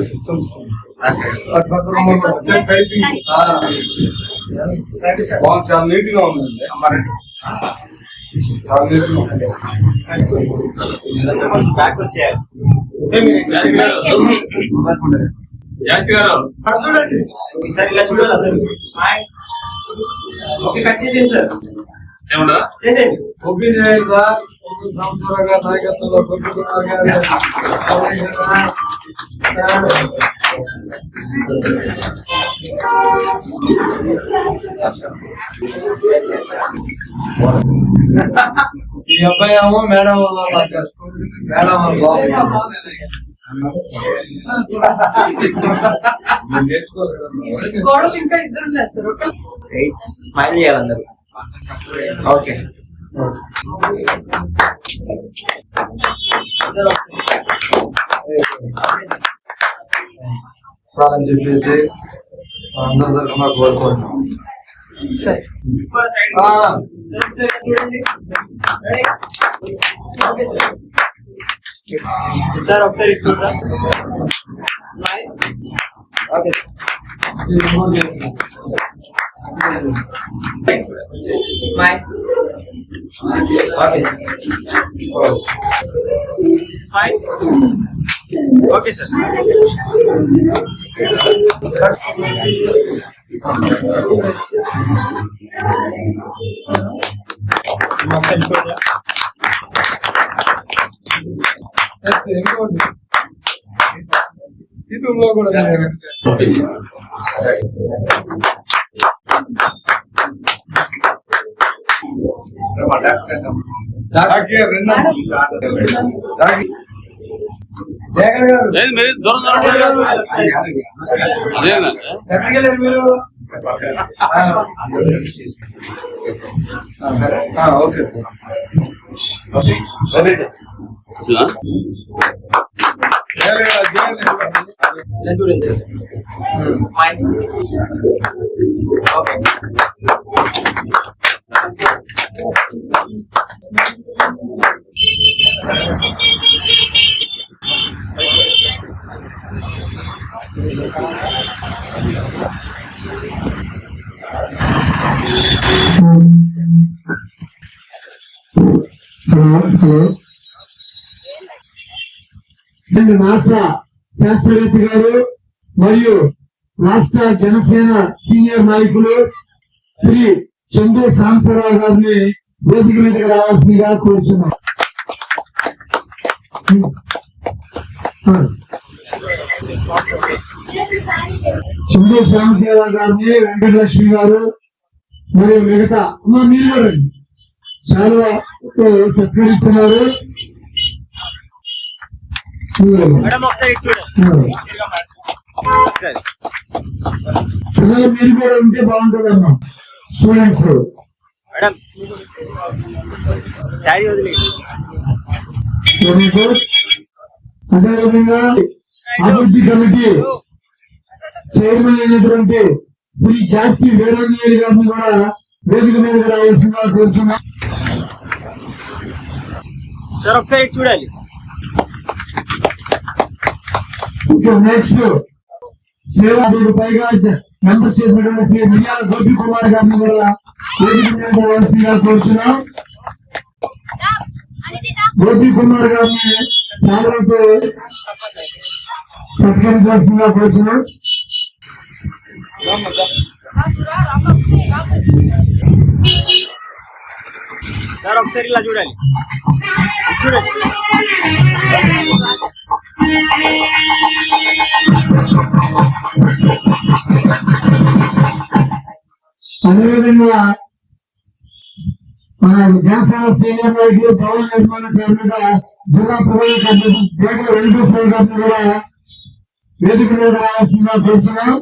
systems చాలా neat గా ఉందండి. చూడండి ఈసారి ఇలా చూడాలి అందరూ. ఓకే కట్ చేసేయండి సార్. ఏమన్నా చేసేయండి. ఓకే చేయండి సార్. సంవత్సరాల గారి నాయకత్వంలో ఈ అబ్బాయి ఏమో మేడం మేడం ఇంకా ఇద్దరు ఉన్నారు సార్. స్మైల్ చేయాలందరూ. ఓకే అని చెప్పేసి అందరి తరఫున కోరుకుంటున్నాం. సార్ ఒకసారి చూడరా. Okay smile. Okay smile. Okay sir. దీపంలో కూడా మీరు ఓకే సార్. నాసా శాస్త్రవేత్త గారు మరియు రాష్ట్ర జనసేన సీనియర్ నాయకులు శ్రీ చందు సాంబశివరావు గారిని వేదిక మీదకి రావాల్సిందిగా కోరుచున్నాం. చందు సాంబశివరావు గారిని వెంకటలక్ష్మి గారు మరియు మిగతా మీరు కూడా చాలా సత్కరిస్తున్నారు. పిల్లలు మీరు కూడా ఉంటే బాగుంటుంది అమ్మా. స్టూడెంట్స్ అదేవిధంగా అభివృద్ధి కమిటీ చైర్మన్ అయినటువంటి శ్రీ జాస్తి వీరాంజనేయులు గారిని కూడా వేదిక మీద రావాల్సిందిగా కోరుతున్నాం. సార్ ఒకసారి చూడాలి. నెక్స్ట్ సేవా పైగా మెంబర్స్ చేసినటువంటి శ్రీ మిర్యాల గోపి కుమార్ గారిని కూడా వేదిక మీద రావాల్సిందిగా కోరుతున్నాం. గోపి కుమార్ గారిని సాగరంతో సత్కరించాల్సిందిగా కోరుతున్నాం. సార్ ఒకసారి ఇలా చూడాలి, చూడండి. అదేవిధంగా మన జనసేన సీనియర్ నాయకులు భవన నిర్మాణ కార్మిక జిల్లా ప్రధాన కార్యదర్శి దేగల వెంకటేశ్వర గారిని కూడా వేదిక మీద రావాల్సిందిగా కోరుతున్నాం.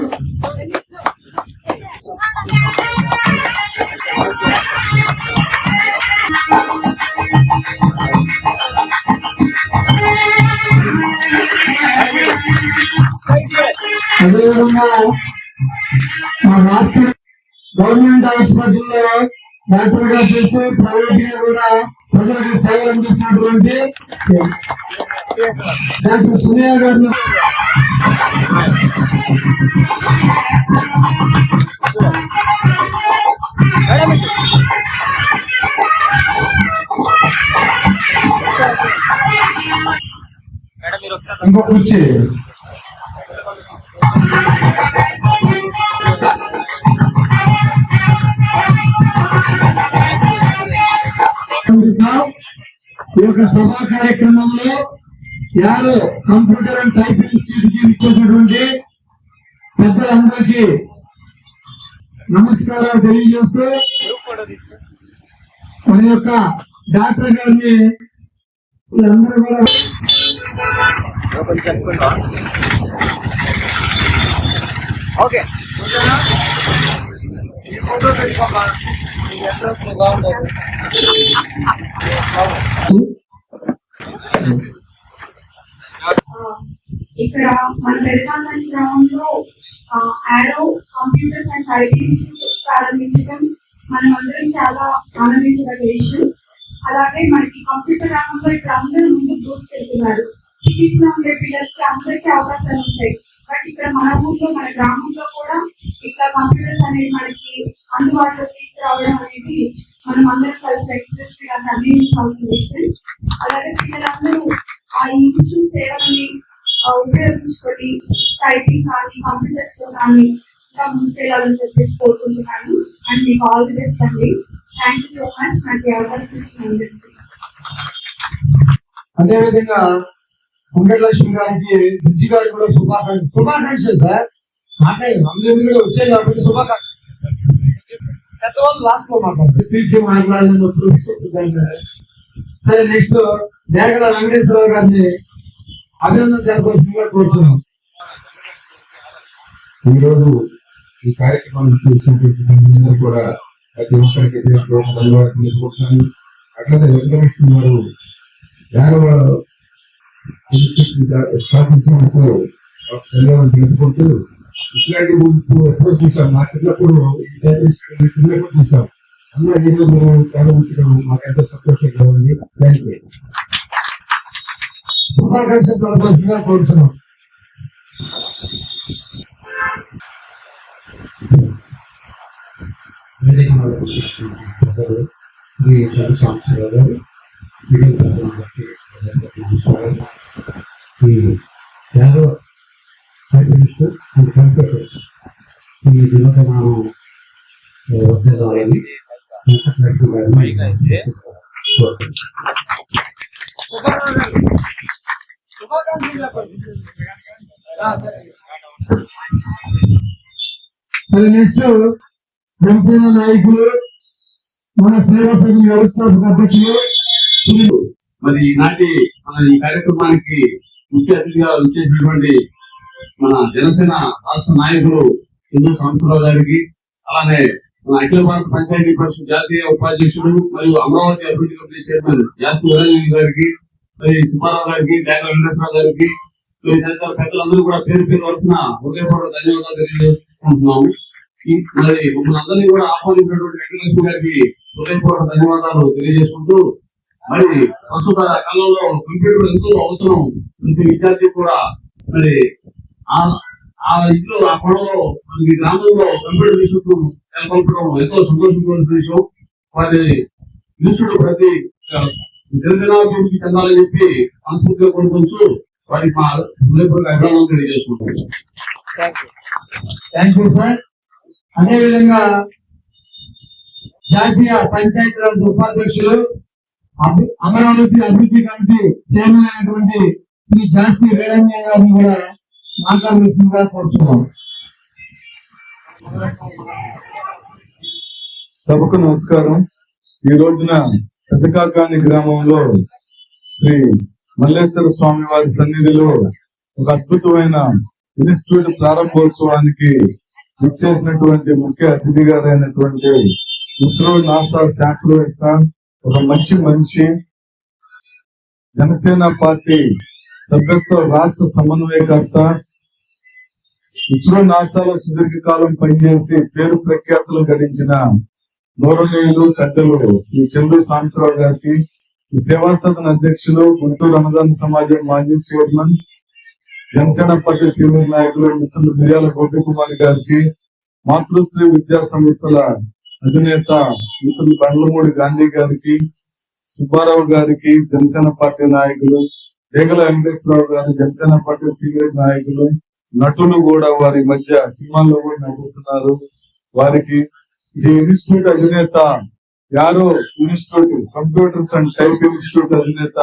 అదేవిధంగా మా రాష్ట్ర గవర్నమెంట్ హాస్పిటల్లో డాక్టర్ గా చేసి ప్రైవేట్ గా కూడా ప్రజలకు సేవలు అందిస్తున్నటువంటి డాక్టర్ సునీయ గారిని మేడం మీరు ఒకసారి ఇంకో కుర్చీ ఈ యొక్క సభా కార్యక్రమంలో arrow computer and type institute కి ఇచ్చేసినటువంటి పెద్దలందరికీ నమస్కారాలు తెలియజేస్తూ మన యొక్క డాక్టర్ గారిని వీళ్ళందరూ కూడా ఓకే. ఈ ఫోటో పెట్టుకోమా, ఈ అడ్రస్ బాగుంటుంది. ఇక్కడ మన వెల్కాంగల్ గ్రామంలో ఆరో కంప్యూటర్స్ అండ్ టైపింగ్స్ ప్రారంభించడం మనం అందరం చాలా ఆనందించదగ్గ విషయం. అలాగే మనకి కంప్యూటర్ రంగంలో ఇక్కడ అందరూ ముందు దూసుకెళ్తున్నారు. సిటీస్ లో ఉండే పిల్లలకి అందరికీ అవకాశాలు ఉంటాయి. బట్ ఇక్కడ మన ఊర్లో మన గ్రామంలో కూడా ఇట్లా కంప్యూటర్స్ అనేది మనకి అందుబాటులో తీసుకురావడం అనేది మనం అందరం కలిసి ఎక్స్ప్రెస్ అందించాల్సిన విషయం. అలాగే పిల్లలందరూ ఆ ఇన్స్టిట్యూట్ సేవల్ని ఉపయోగించుకొని టైపింగ్ కానీ కంప్యూటర్స్ లో కానీ ఇంకా ముందుకెళ్ళాలని చెప్పేసి కోరుకుంటున్నాను. అండ్ మీకు ఆల్ ది బెస్ట్ అండి. థ్యాంక్ యూ సో మచ్ నాకు ఈ అవకాశం ఇచ్చినందుకు. అదేవిధంగా వెంకటలక్ష్మి గారికి బుజ్జి గారికి కూడా శుభాకాంక్షలు సార్. అందరి కూడా వచ్చాయి కాబట్టి శుభాకాంక్షలు. పెద్దవాళ్ళు లాస్ట్ లో మాట్లాడతారు, స్పీచ్ మాట్లాడినప్పుడు. సరే, నెక్స్ట్ దేగల వెంకటేశ్వరరావు గారిని అభినందన తెలపాల్సిందిగా కోరుతున్నాం. ఈరోజు ఈ కార్యక్రమాన్ని చేసినటువంటి కూడా ప్రతి ఒక్కరికి ధన్యవాదాలు తెలుసుకుంటున్నాను. అట్లనే వెంకటలక్ష్మి గారు 50వ ఇన్స్టిట్యూట్ స్థాపించినందుకు ధన్యవాదాలు తెలుసుకుంటూ, ఇట్లాంటి ఎప్పుడో చూసాం. మా చిన్నప్పుడు చూసాం. అన్న ఈరోజు ప్రారంభించడం మాకు ఎంతో సంతోషంగా ఉంది. Thank you. శుభాకాంక్షలు తెలపాల్సిందిగా కోరుతున్నాం. కంప్యూటర్స్ ఈ దినోత్సవం వచ్చేదాన్ని నెక్స్ట్ జనసేన నాయకులు మన సేవా సంఘ వ్యవస్థాపక అధ్యక్షులు మరి ఈనాటి మన ఈ కార్యక్రమానికి ముఖ్య అతిథిగా వచ్చేసినటువంటి మన జనసేన రాష్ట్ర నాయకులు చంద్ర సంవత్సరావు గారికి, అలానే మన అఖిల భారత పంచాయతీ పరిషత్ జాతీయ ఉపాధ్యక్షుడు మరియు అమరావతి అభివృద్ధి కమిటీ చైర్మన్ యాస్తి ఉదయనిధి గారికి, మరి సుబ్బారావు గారికి, దేగల వెంకటేశ్వరరావు గారికి, తదితర పెద్దలందరూ కూడా పేరు పేరు వలసిన హృదయపూర్వక ధన్యవాదాలు తెలియజేసుకుంటున్నాము. మరి మమ్మల్ని అందరినీ కూడా ఆహ్వానించినటువంటి వెంకటలక్ష్మి గారికి హృదయపూర్వక ధన్యవాదాలు తెలియజేసుకుంటూ, మరి ప్రస్తుత కాలంలో కంప్యూటర్ ఎంతో అవసరం. ప్రతి విద్యార్థి కూడా మరి ఆ ఇంట్లో ఆ కొడలో మనకి గ్రామంలో కంప్యూటర్ ఇన్స్టిట్యూట్ నెలకొల్పడం ఎంతో సంతోషించవలసిన విషయం. వారి ఇన్స్టిట్యూట్ ప్రతి దినదినాభివృద్ధికి చెందాలని చెప్పి మనస్ఫూర్తిగా కోరుకోవచ్చు. వారికి మా హృదయపూర్వక అభినందనలు తెలియజేసుకుంటున్నాను. Thank you. Thank you sir. అదేవిధంగా జాతీయ పంచాయతీరాజ్ ఉపాధ్యక్షులు అమరావతి అభివృద్ధి కమిటీ చైర్మన్ అయినటువంటి శ్రీ జాస్తి వీరయ్య గారిని కూడా మాట్లాడవలసిందిగా కోరుచున్నాం. సభకు నమస్కారం. ఈ రోజున పెద్దకాకాని గ్రామంలో శ్రీ మల్లేశ్వర స్వామి వారి సన్నిధిలో ఒక అద్భుతమైన ఇన్స్టిట్యూట్ ప్రారంభోత్సవానికి ఇచ్చేసినటువంటి ముఖ్య అతిథి గారైనటువంటి ఇస్రో నాసా శాస్త్రవేత్త, ఒక మంచి మనిషి, జనసేన పార్టీ సభ్యత్వ రాష్ట్ర సమన్వయకర్త, ఇస్రో నాసాలో సుదీర్ఘకాలం పనిచేసి పేరు ప్రఖ్యాతులు గడించిన గౌరవనీయులు పెద్దలు శ్రీ చంద్రు సాంబశివరావు గారికి, సేవా సదన్ అధ్యక్షులు, గుంటూరు రమదాన్ సమాజం మాజీ చైర్మన్, జనసేన పార్టీ సీనియర్ నాయకులు మిత్రులు మిర్యాల గోపికుమార్ గారికి, మాతృశ్రీ విద్యా సంస్థల అధినేత మిత్రులు బండ్లమూడి గాంధీ గారికి, సుబ్బారావు గారికి, జనసేన పార్టీ నాయకులు, దేగల వెంకటేశ్వరరావు గారు, జనసేన పార్టీ సీనియర్ నాయకులు, నటులు కూడా వారి మధ్య సినిమాల్లో కూడా నటిస్తున్నారు. వారికి ఈ ఇన్స్టిట్యూట్ అధినేత arrow institute computers and type institute అధినేత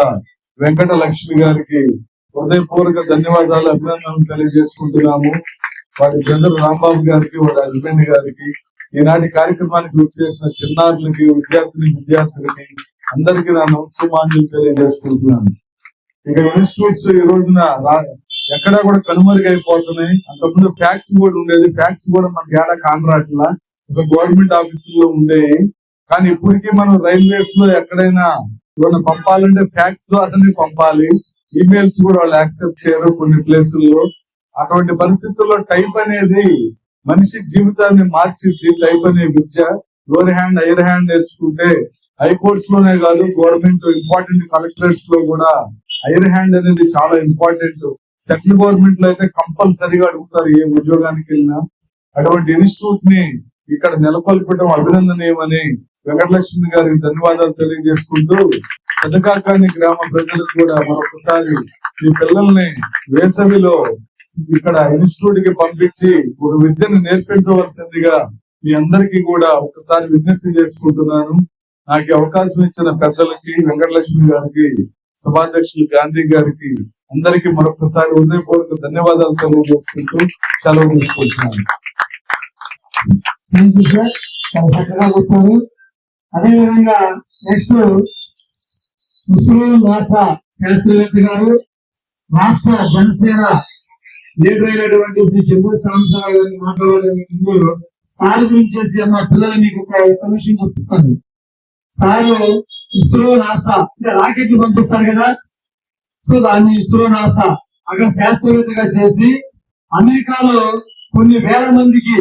వెంకట లక్ష్మి గారికి హృదయపూర్వక ధన్యవాదాలు, అభినందనలు తెలియజేసుకుంటున్నాము. వారి బ్రదర్ రాంబాబు గారికి, వారి హస్బెండ్ గారికి, ఈనాటి కార్యక్రమానికి వచ్చేసిన చిన్నారులకి, విద్యార్థులకి అందరికీ నా నమస్కారాలు తెలియజేసుకుంటున్నాను. ఇక ఇన్స్టిట్యూట్స్ ఈ రోజున ఎక్కడా కూడా కనుమరుగైపోతున్నాయి. అంతకుముందు ఫ్యాక్స్ కూడా ఉండేది, ఫ్యాక్స్ కూడా మనకి ఏడా కాంట్రాక్ట్లా ఒక గవర్నమెంట్ ఆఫీసుల్లో ఉండేవి. కానీ ఇప్పటికీ మనం రైల్వేస్ లో ఎక్కడైనా ఏమైనా పంపాలంటే ఫ్యాక్స్ ద్వారానే పంపాలి. ఈమెయిల్స్ కూడా వాళ్ళు యాక్సెప్ట్ చేయరు కొన్ని ప్లేసుల్లో. అటువంటి పరిస్థితుల్లో టైప్ అనేది మనిషి జీవితాన్ని మార్చింది. టైప్ అనే విద్య లోవర్ హ్యాండ్, హైయర్ హ్యాండ్ నేర్చుకుంటే హైకోర్ట్స్ లోనే కాదు, గవర్నమెంట్ ఇంపార్టెంట్ కలెక్టరేట్స్ లో కూడా హైయర్ హ్యాండ్ అనేది చాలా ఇంపార్టెంట్. సెంట్రల్ గవర్నమెంట్ లో అయితే కంపల్సరీగా అడుగుతారు ఏ ఉద్యోగానికి వెళ్ళినా. అటువంటి ఇన్స్టిట్యూట్ ని ఇక్కడ నెలకొల్పడం అభినందనీయమని వెంకటలక్ష్మి గారికి ధన్యవాదాలు తెలియజేసుకుంటూ, పెద్దకాకాని గ్రామ ప్రజలకు కూడా మరొకసారి ఈ పిల్లల్ని వేసవిలో ఇక్కడ ఇన్స్టిట్యూట్ కి పంపించి ఒక విద్యను నేర్పించవలసిందిగా మీ అందరికీ కూడా ఒకసారి విజ్ఞప్తి చేసుకుంటున్నాను. నాకు అవకాశం ఇచ్చిన పెద్దలకి, వెంకటలక్ష్మి గారికి, సభాధ్యక్షులు గాంధీ గారికి అందరికీ మరొకసారి హృదయపూర్వక ధన్యవాదాలు తెలియజేసుకుంటూ సెలవు తీసుకుంటున్నాను. థ్యాంక్ యూ సార్, చాలా చక్కగా చెప్పారు. అదేవిధంగా నెక్స్ట్ ఇస్రో నాసా శాస్త్రవేత్త గారు, రాష్ట్ర జనసేన లీడర్ అయినటువంటి శ్రీ చంద్రు సాంబశివరావు గారిని మాట్లాడే ముందు సార్ గురించి అన్న పిల్లలు మీకు ఒక విషయం చెప్తాను. సార్ ఇస్రో నాసా అంటే రాకెట్లు పంపిస్తారు కదా, సో దాన్ని ఇస్రో నాసా అక్కడ శాస్త్రవేత్తగా చేసి అమెరికాలో కొన్ని వేల మందికి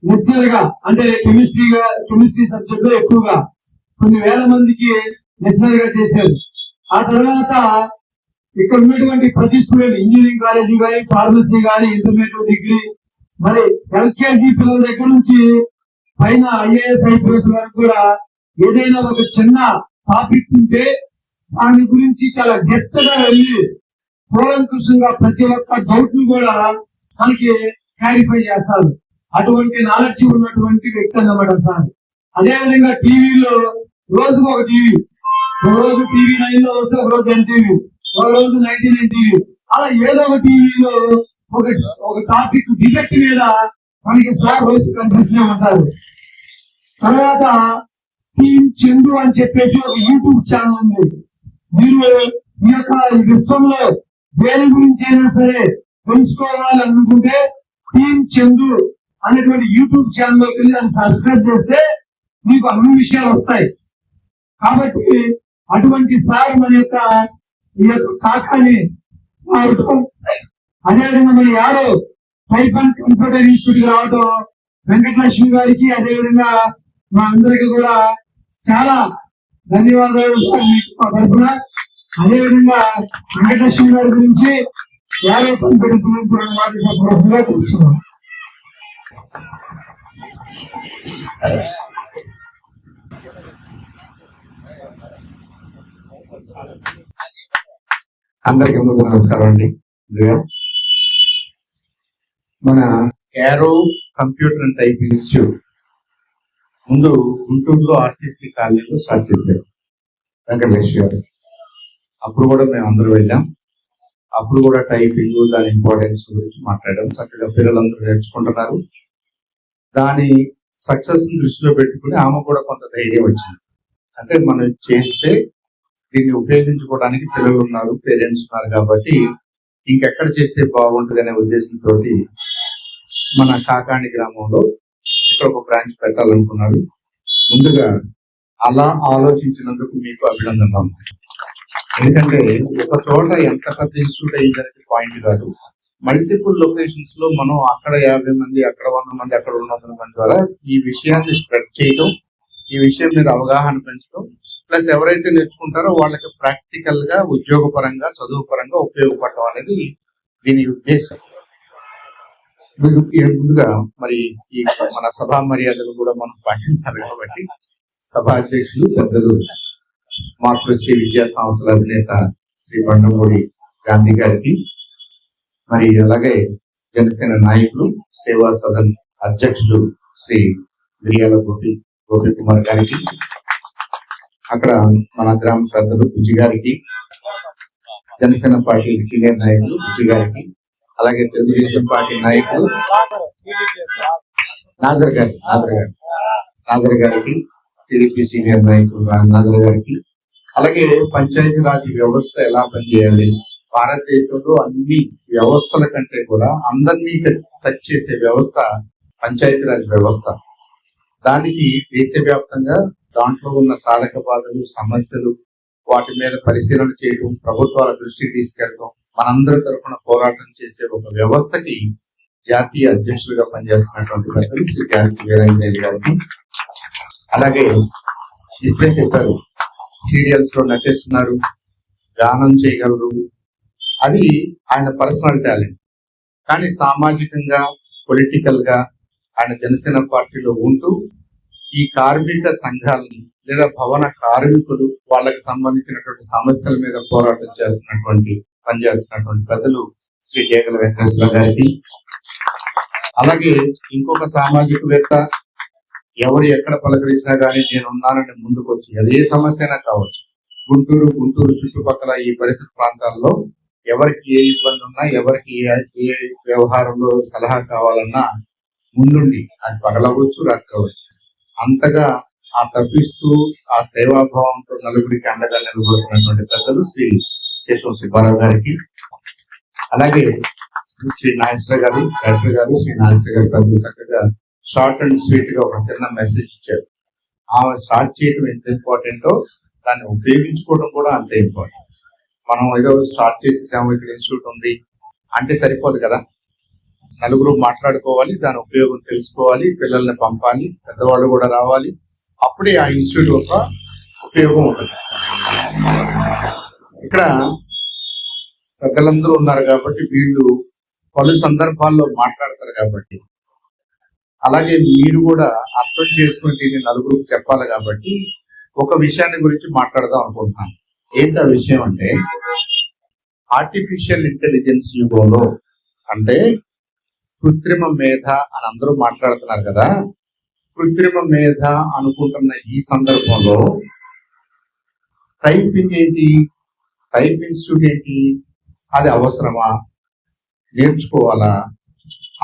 లెక్చర్ గా, అంటే కెమిస్ట్రీ సబ్జెక్ట్ లో ఎక్కువగా కొన్ని వేల మందికి లెక్చర్ గా చేశారు. ఆ తర్వాత ఇక్కడ ఉన్నటువంటి ప్రతి స్టూడెంట్ ఇంజనీరింగ్ కాలేజీ కానీ, ఫార్మసీ కానీ, ఇంటర్మీడియట్ డిగ్రీ, మరి ఎల్కేజీ పిల్లల దగ్గర నుంచి పైన ఐఏఎస్ ఐపీఎస్ వరకు కూడా ఏదైనా ఒక చిన్న టాపిక్ ఉంటే దాని గురించి చాలా గట్టిగా వెళ్ళి కూలంకుషంగా ప్రతి ఒక్క డౌట్ ను కూడా మనకి క్లారిఫై చేస్తారు. అటువంటి నాలెడ్జ్ ఉన్నటువంటి వ్యక్తి అన్నమాట సార్. అదేవిధంగా టీవీలో రోజుకు ఒక టీవీ, ఒక రోజు టీవీ 9 లో వస్తే ఒక రోజు ఎన్టీవీ, ఒక రోజు 99 టీవీ, అలా ఏదో ఒక టీవీలో ఒక టాపిక్ డిబెక్ట్ మీద మనకి సార్ రోజు కనిపిస్తూనే ఉంటారు. తర్వాత టీమ్ చంద్రు అని చెప్పేసి ఒక యూట్యూబ్ ఛానల్ ఉంది. మీరు ఈ యొక్క విశ్వంలో దేని గురించి అయినా సరే తెలుసుకోవాలి అనుకుంటే టీమ్ చంద్రు అనేటువంటి యూట్యూబ్ ఛానల్ కి దాన్ని సబ్స్క్రైబ్ చేస్తే మీకు అన్ని విషయాలు వస్తాయి. కాబట్టి అటువంటి సార్ మన యొక్క ఈ యొక్క కాకాని రావటం, అదేవిధంగా మరి arrow type and computer institute రావటం వెంకటలక్ష్మి గారికి, అదేవిధంగా మా అందరికి కూడా చాలా ధన్యవాదాలు సార్ మీకు మా తరఫున. అదేవిధంగా వెంకటలక్ష్మి గారి గురించి యారో కంప్యూటర్స్ గురించి 2 మాటలు చెప్పవలసిందిగా కూర్చున్నాం. అందరికీ ముందు నమస్కారం అండి. ముందుగా మన ఏరో కంప్యూటర్ అండ్ టైప్ ఇన్స్టిట్యూట్ ముందు గుంటూరులో ఆర్టీసీ కాలనీలో స్టార్ట్ చేశారు వెంకటేష్ గారు. అప్పుడు కూడా మేము అందరూ వెళ్ళాం. అప్పుడు కూడా టైపింగ్ దాని ఇంపార్టెన్స్ గురించి మాట్లాడాం. చక్కగా పిల్లలందరూ నేర్చుకుంటున్నారు. దాని సక్సెస్ దృష్టిలో పెట్టుకుని ఆమె కూడా కొంత ధైర్యం వచ్చింది. అంటే మనం చేస్తే దీన్ని ఉపయోగించుకోవడానికి పిల్లలు ఉన్నారు, పేరెంట్స్ ఉన్నారు కాబట్టి ఇంకెక్కడ చేస్తే బాగుంటుంది అనే ఉద్దేశంతో మన కాకాణి గ్రామంలో ఇక్కడ ఒక బ్రాంచ్ పెట్టాలనుకున్నారు. ముందుగా అలా ఆలోచించినందుకు మీకు అభినందనలు. ఎందుకంటే ఒక చోట ఎంత పెద్ద ఇన్స్టిట్యూట్ అయ్యిందనేది పాయింట్ కాదు. మల్టిపుల్ లొకేషన్స్ లో మనం అక్కడ 50 మంది, అక్కడ 100 మంది, అక్కడ 200 మంది ద్వారా ఈ విషయాన్ని స్ప్రెడ్ చేయడం, ఈ విషయం మీద అవగాహన పెంచడం, ప్లస్ ఎవరైతే నేర్చుకుంటారో వాళ్ళకి ప్రాక్టికల్ గా ఉద్యోగ పరంగా, చదువు పరంగా ఉపయోగపడటం అనేది దీని ఉద్దేశం. ముందుగా మరి ఈ మన సభా మర్యాదలు కూడా మనం పాటించాలి కాబట్టి సభా అధ్యక్షులు పెద్దలు మాతృశ్రీ విద్యా సంస్థల అధినేత శ్రీ బండమూడి గాంధీ గారికి, మరి అలాగే జనసేన నాయకులు సేవా సదన్ అధ్యక్షులు శ్రీ మిరియాల గోపి కుమార్ గారికి, అక్కడ మన గ్రామ పెద్దలు బుజ్జి గారికి, జనసేన పార్టీ సీనియర్ నాయకులు బుజ్జి గారికి, అలాగే తెలుగుదేశం పార్టీ నాయకులు నాజర్ గారికి, టీడీపీ సీనియర్ నాయకులు నాజర్ గారికి, అలాగే పంచాయతీరాజ్ వ్యవస్థ ఎలా పనిచేయాలి, భారతదేశంలో అన్ని వ్యవస్థల కంటే కూడా అందరినీ టచ్ చేసే వ్యవస్థ పంచాయతీరాజ్ వ్యవస్థ. దానికి దేశవ్యాప్తంగా దాంట్లో ఉన్న సాధక బాధలు, సమస్యలు, వాటి మీద పరిశీలన చేయడం, ప్రభుత్వాల దృష్టికి తీసుకెళ్ళడం, మనందరి తరఫున పోరాటం చేసే ఒక వ్యవస్థకి జాతీయ అధ్యక్షులుగా పనిచేస్తున్నటువంటి పెద్దలు శ్రీ గ్యాస్ వీరేంద్ర రెడ్డి గారికి, అలాగే ఇప్పుడే చెప్పారు సీరియల్స్ లో నటిస్తున్నారు, గానం చేయగలరు, అది ఆయన పర్సనల్ టాలెంట్. కానీ సామాజికంగా, పొలిటికల్ గా ఆయన జనసేన పార్టీలో ఉంటూ ఈ కార్మిక సంఘాలను లేదా భవన కార్మికులు వాళ్ళకి సంబంధించినటువంటి సమస్యల మీద పోరాటం పనిచేస్తున్నటువంటి పెద్దలు శ్రీ కేకల వెంకటేశ్వర గారికి, అలాగే ఇంకొక సామాజికవేత్త ఎవరు ఎక్కడ పలకరించినా కానీ నేనున్నానని ముందుకొచ్చి, అదే సమస్య అయినా కావచ్చు, గుంటూరు చుట్టుపక్కల ఈ పరిసర ప్రాంతాల్లో ఎవరికి ఏ ఇబ్బంది ఉన్నా, ఎవరికి ఏ వ్యవహారంలో సలహా కావాలన్నా ముందుండి, అది పగలవచ్చు, రాత్రి అవ్వచ్చు, అంతగా ఆ తప్పిస్తూ ఆ సేవాభావంతో నలుగురికి అండగా నిలబడుతున్నటువంటి పెద్దలు శ్రీ శేషం సుబ్బారావు గారికి, అలాగే శ్రీ నాగేశ్వర గారు, డాక్టర్ గారు, శ్రీ నాగేశ్వర గారి పెద్దలు చక్కగా షార్ట్ అండ్ స్వీట్ గా ఒక చిన్న మెసేజ్ ఇచ్చారు. ఆమె స్టార్ట్ చేయడం ఎంత ఇంపార్టెంటో దాన్ని ఉపయోగించుకోవడం కూడా అంతే ఇంపార్టెంట్. మనం ఏదో స్టార్ట్ చేసేసాము, ఇక్కడ ఇన్స్టిట్యూట్ ఉంది అంటే సరిపోదు కదా. నలుగురు మాట్లాడుకోవాలి, దాని ఉపయోగం తెలుసుకోవాలి, పిల్లల్ని పంపాలి, పెద్దవాళ్ళు కూడా రావాలి, అప్పుడే ఆ ఇన్స్టిట్యూట్ యొక్క ఉపయోగం ఉంటుంది. ఇక్కడ పెద్దలందరూ ఉన్నారు కాబట్టి వీళ్ళు పలు సందర్భాల్లో మాట్లాడతారు కాబట్టి, అలాగే మీరు కూడా అర్థం చేసుకుని దీన్ని నలుగురికి చెప్పాలి కాబట్టి ఒక విషయాన్ని గురించి మాట్లాడదాం అనుకుంటున్నాను. ఏంటి ఆ విషయం అంటే, ఆర్టిఫిషియల్ ఇంటెలిజెన్స్ యుగంలో, అంటే కృత్రిమ మేధ అని అందరూ మాట్లాడుతున్నారు కదా, కృత్రిమ మేధ అనుకుంటున్న ఈ సందర్భంలో టైపింగ్ ఏంటి, టైప్ ఇన్స్టిట్యూట్ ఏంటి, అది అవసరమా, నేర్చుకోవాలా?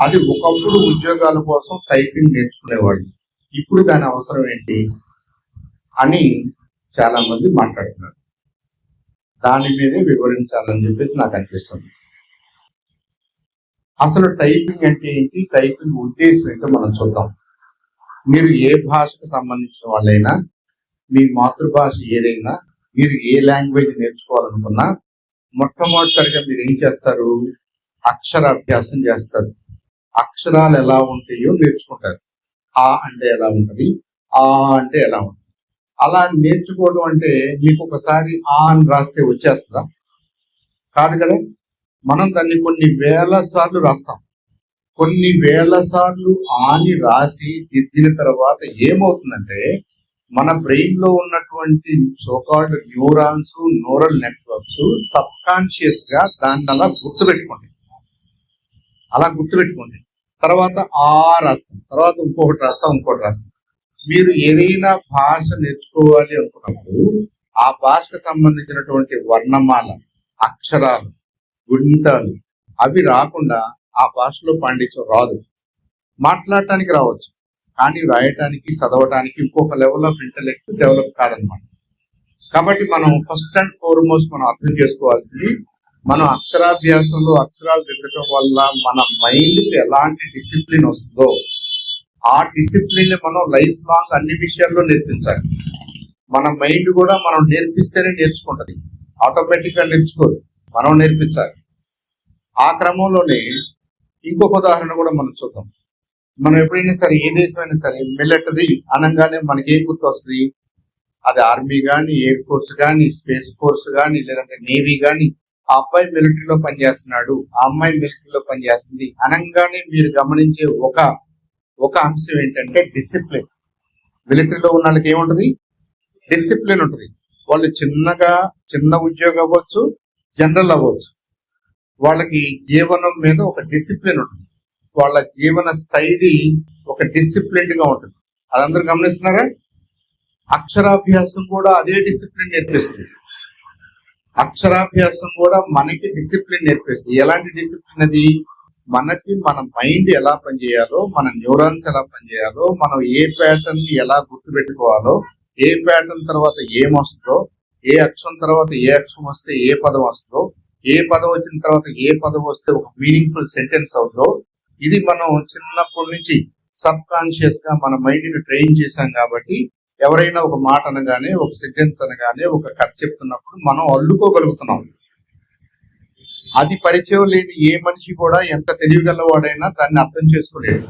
అది ఒకప్పుడు ఉద్యోగాల కోసం టైపింగ్ నేర్చుకునేవాళ్ళు, ఇప్పుడు దాని అవసరం ఏంటి అని చాలా మంది మాట్లాడుతున్నారు. దాని మీదే వివరించాలని చెప్పేసి నాకు అనిపిస్తుంది. అసలు టైపింగ్ అంటే ఏంటి, టైపింగ్ ఉద్దేశం ఏంటో మనం చూద్దాం. మీరు ఏ భాషకు సంబంధించిన వాళ్ళైనా, మీ మాతృభాష ఏదైనా, మీరు ఏ లాంగ్వేజ్ నేర్చుకోవాలనుకున్నా మొట్టమొదటిసారిగా మీరు ఏం చేస్తారు, అక్షరాభ్యాసం చేస్తారు. అక్షరాలు ఎలా ఉంటాయో నేర్చుకుంటారు. ఆ అంటే ఎలా ఉంటది, ఆ అంటే ఎలా ఉంటుంది. అలా నేర్చుకోవడం అంటే మీకు ఒకసారి ఆ అని రాస్తే వచ్చేస్తుందా? కాదు కదా. మనం దాన్ని కొన్ని వేల సార్లు రాస్తాం. కొన్ని వేల సార్లు ఆని రాసి దిద్దిన తర్వాత ఏమవుతుందంటే మన బ్రెయిన్ లో ఉన్నటువంటి so called neurons, neural networks sub conscious గా దాన్ని అలా గుర్తుపెట్టుకోండి. తర్వాత రాస్తాం, తర్వాత ఇంకొకటి రాస్తాం. మీరు ఏదైనా భాష నేర్చుకోవాలి అనుకున్నప్పుడు ఆ భాషకు సంబంధించినటువంటి వర్ణమాల, అక్షరాలు, గుణితాలు అవి రాకుండా ఆ భాషలో పాండిత్యం రాదు. మాట్లాడటానికి రావచ్చు, కానీ రాయటానికి, చదవటానికి ఇంకొక లెవెల్ ఆఫ్ ఇంటెలెక్ట్ డెవలప్ కాదనమాట. కాబట్టి మనం ఫస్ట్ అండ్ ఫార్మోస్ట్ మనం అర్థం చేసుకోవాల్సింది, మనం అక్షరాభ్యాసంలో అక్షరాలు దిద్దటం వల్ల మన మైండ్ కి ఎలాంటి డిసిప్లిన్ వస్తుందో ఆ డిసిప్లిన్ మనం లైఫ్ లాంగ్ అన్ని విషయాల్లో నేర్పించాలి. మన మైండ్ కూడా మనం నేర్పిస్తేనే నేర్చుకుంటది, ఆటోమేటిక్ గా నేర్చుకోదు, మనం నేర్పించాలి. ఆ క్రమంలోనే ఇంకొక ఉదాహరణ కూడా మనం చూద్దాం. మనం ఎప్పుడైనా సరే ఏ దేశమైనా సరే మిలిటరీ అనగానే మనకి ఏం గుర్తు వస్తుంది? అది ఆర్మీ గాని, ఎయిర్ ఫోర్స్ గాని, స్పేస్ ఫోర్స్ గాని, లేదంటే నేవీ గాని, ఆ అబ్బాయి మిలిటరీలో పనిచేస్తున్నాడు, ఆ అమ్మాయి మిలిటరీలో పనిచేస్తుంది అనగానే మీరు గమనించే ఒక అంశం ఏంటంటే డిసిప్లిన్. మిలిటరీలో ఉన్న వాళ్ళకి ఏముంటది? డిసిప్లిన్ ఉంటుంది. వాళ్ళు చిన్న ఉద్యోగం అవ్వచ్చు, జనరల్ అవ్వచ్చు, వాళ్ళకి జీవనం మీద ఒక డిసిప్లిన్ ఉంటుంది. వాళ్ళ జీవన శైలి ఒక డిసిప్లిన్డ్ గా ఉంటుంది. అదందరూ గమనిస్తున్నారా? అక్షరాభ్యాసం కూడా అదే డిసిప్లిన్ నేర్పిస్తుంది. అక్షరాభ్యాసం కూడా మనకి డిసిప్లిన్ నేర్పిస్తుంది. ఎలాంటి డిసిప్లిన్ అది? మనకి మన మైండ్ ఎలా పనిచేయాలో, మన న్యూరాన్స్ ఎలా పనిచేయాలో, మనం ఏ ప్యాటర్న్ ని ఎలా గుర్తుపెట్టుకోవాలో, ఏ ప్యాటర్న్ తర్వాత ఏమొస్తుందో, ఏ అక్షరం తర్వాత ఏ అక్షరం వస్తే ఏ పదం వస్తుందో, ఏ పదం వచ్చిన తర్వాత ఏ పదం వస్తే ఒక మీనింగ్ఫుల్ సెంటెన్స్ అవుతుందో, ఇది మనం చిన్నప్పటి నుంచి సబ్ కాన్షియస్ గా మన మైండ్ ని ట్రైన్ చేశాం. కాబట్టి ఎవరైనా ఒక మాట అనగానే, ఒక సెంటెన్స్ అనగానే, ఒక కథ చెప్తున్నప్పుడు మనం అల్లుకోగలుగుతున్నాం. అది పరిచయం లేని ఏ మనిషి కూడా ఎంత తెలివిగలవాడైనా దాన్ని అర్థం చేసుకోలేడు.